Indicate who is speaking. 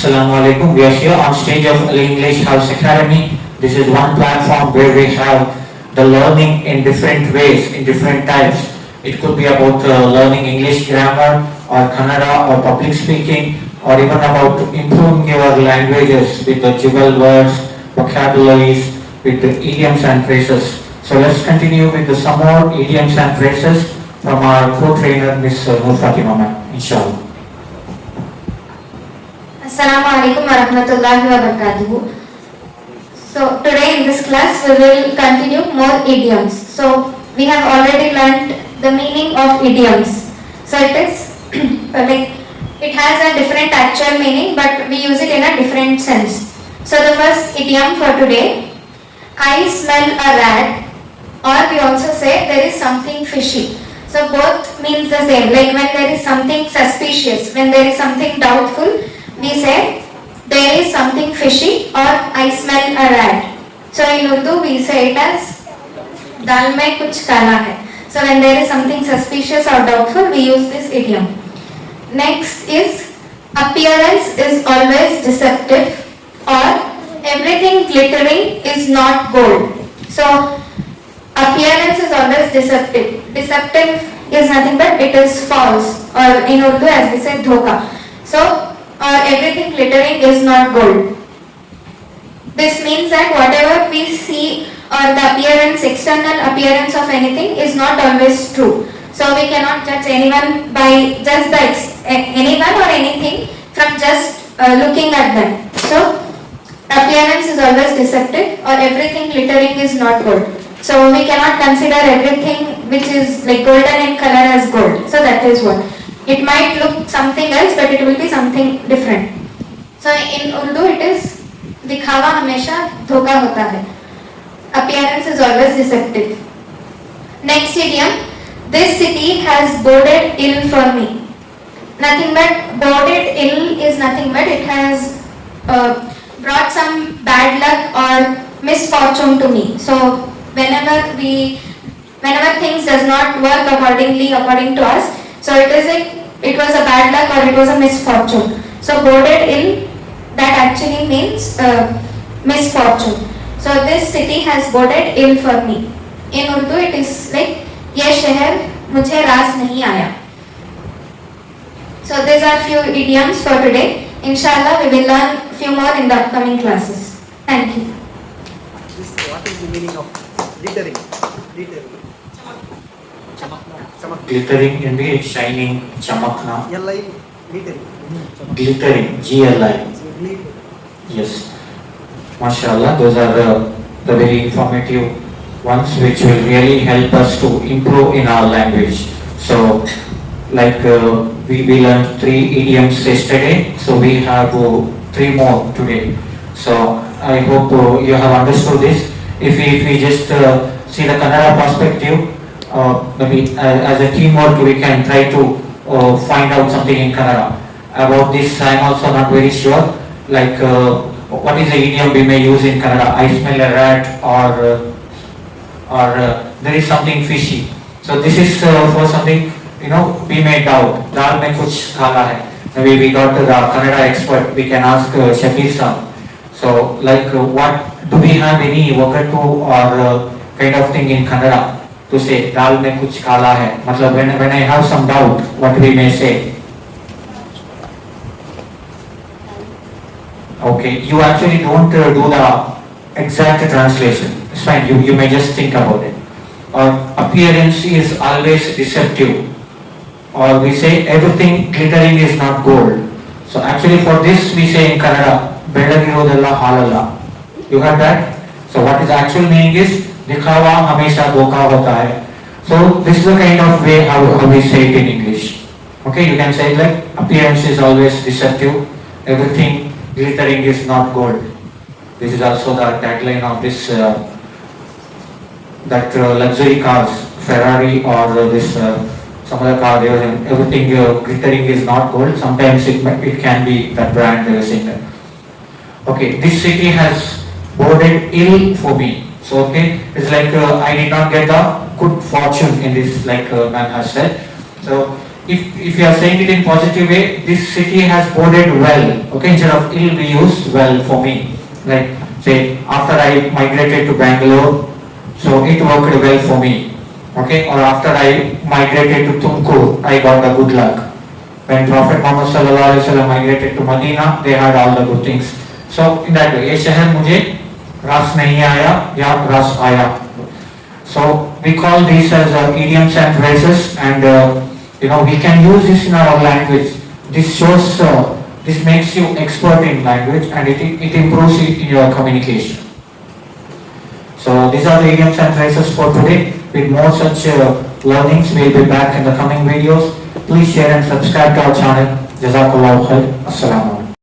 Speaker 1: Assalamu alaikum. We are here on stage of Ali English House Academy. This is one platform where we have the learning in different ways, in different types. It could be about learning English grammar or Kannada or public speaking, or even about improving your languages with the jiggle words, vocabularies, with the idioms and phrases. So let's continue with some more idioms and phrases from our co-trainer Miss Noor Fatima ma'am, inshallah.
Speaker 2: Assalamu alaikum warahmatullahi wabarakatuh. So today in this class we will continue more idioms. So we have already learnt the meaning of idioms. So it is like it has a different actual meaning, but we use it in a different sense. So the first idiom for today, I smell a rat, or we also say there is something fishy. So both means the same. Like when there is something suspicious, when there is something doubtful, we say there is something fishy or I smell a rat. So in Urdu we say it as dal mein kuch kala hai. So when there is something suspicious or doubtful, we use this idiom. Next is appearance is always deceptive, or everything glittering is not gold. So appearance is always deceptive. Deceptive is nothing but it is false, or in Urdu as we say dhoka. So everything glittering is not gold. This means that whatever we see or the appearance, external appearance of anything is not always true. So we cannot judge anyone by just anyone or anything from just looking at them. So appearance is always deceptive, or everything glittering is not gold. So we cannot consider everything which is like golden in color as gold. So that is what. It might look something else, but it will be something different. So in Urdu it is दिखावा हमेशा धोखा होता है. Appearance is always deceptive. Next idiom, this city has boded ill for me. Nothing but boded ill is nothing but it has brought some bad luck or misfortune to me. So whenever things does not work according to us, so it was a bad luck or it was a misfortune. So boded ill, that actually means misfortune. So this city has boded ill for me. In Urdu it is like ये शहर मुझे रास नहीं आया. So these are few idioms for today. Inshallah we will learn few more in the upcoming classes. Thank you.
Speaker 3: What is the meaning of glittering?
Speaker 1: Glittering can be shining, chamakna.
Speaker 3: Glittering.
Speaker 1: Glittering, G-L-I. Yes. MashaAllah, those are the very informative ones which will really help us to improve in our language. So, like we learned 3 idioms yesterday, so we have 3 more today. So, I hope you have understood this. If we just see the Kannada perspective, maybe as a teamwork we can try to find out something in Kannada. About this I am also not very sure, like what is the idiom we may use in Kannada, I smell a rat, or there is something fishy. So this is for something, we may doubt, dal mein kuch kala hai. Maybe we got the Kannada expert, we can ask Shakir sir. So like what, do we have any vocatu or kind of thing in Kannada to say dal mein kuch kala hai? Matlab when I have some doubt, what we may say. Okay, you actually don't do the exact translation. It's fine, you may just think about it. Or appearance is always deceptive. Or we say everything glittering is not gold. So actually for this we say in Kannada, Bellagirodella halala. You heard that? So what is actual meaning is दिखावा हमेशा धोखा होता है. So this is the kind of way how we say it in English. Okay, you can say it like appearance is always deceptive, everything glittering is not gold. This is also the tagline of this luxury cars, Ferrari or this some other car. Everything glittering is not gold. Sometimes it can be that brand saying that. Okay, this city has boded ill for me. So okay, it's like I did not get the good fortune in this, like man has said. So if you are saying it in positive way, this city has boded well, okay, instead of ill we use well for me. Like say after I migrated to Bangalore, so it worked well for me, okay, or after I migrated to Tumkur, I got the good luck. When Prophet Muhammad sallallahu alaihi wasallam migrated to Medina, they had all the good things. So in that way, ये शहर मुझे रस नहीं आया या रस आया. So we call these as idioms and phrases, and we can use this in our language. This shows, this makes you expert in language, and it improves it in your communication. So these are the idioms and phrases for today. With more such learnings, we'll be back in the coming videos. Please share and subscribe to our channel. Jazakallahu khair. Assalamu alaikum.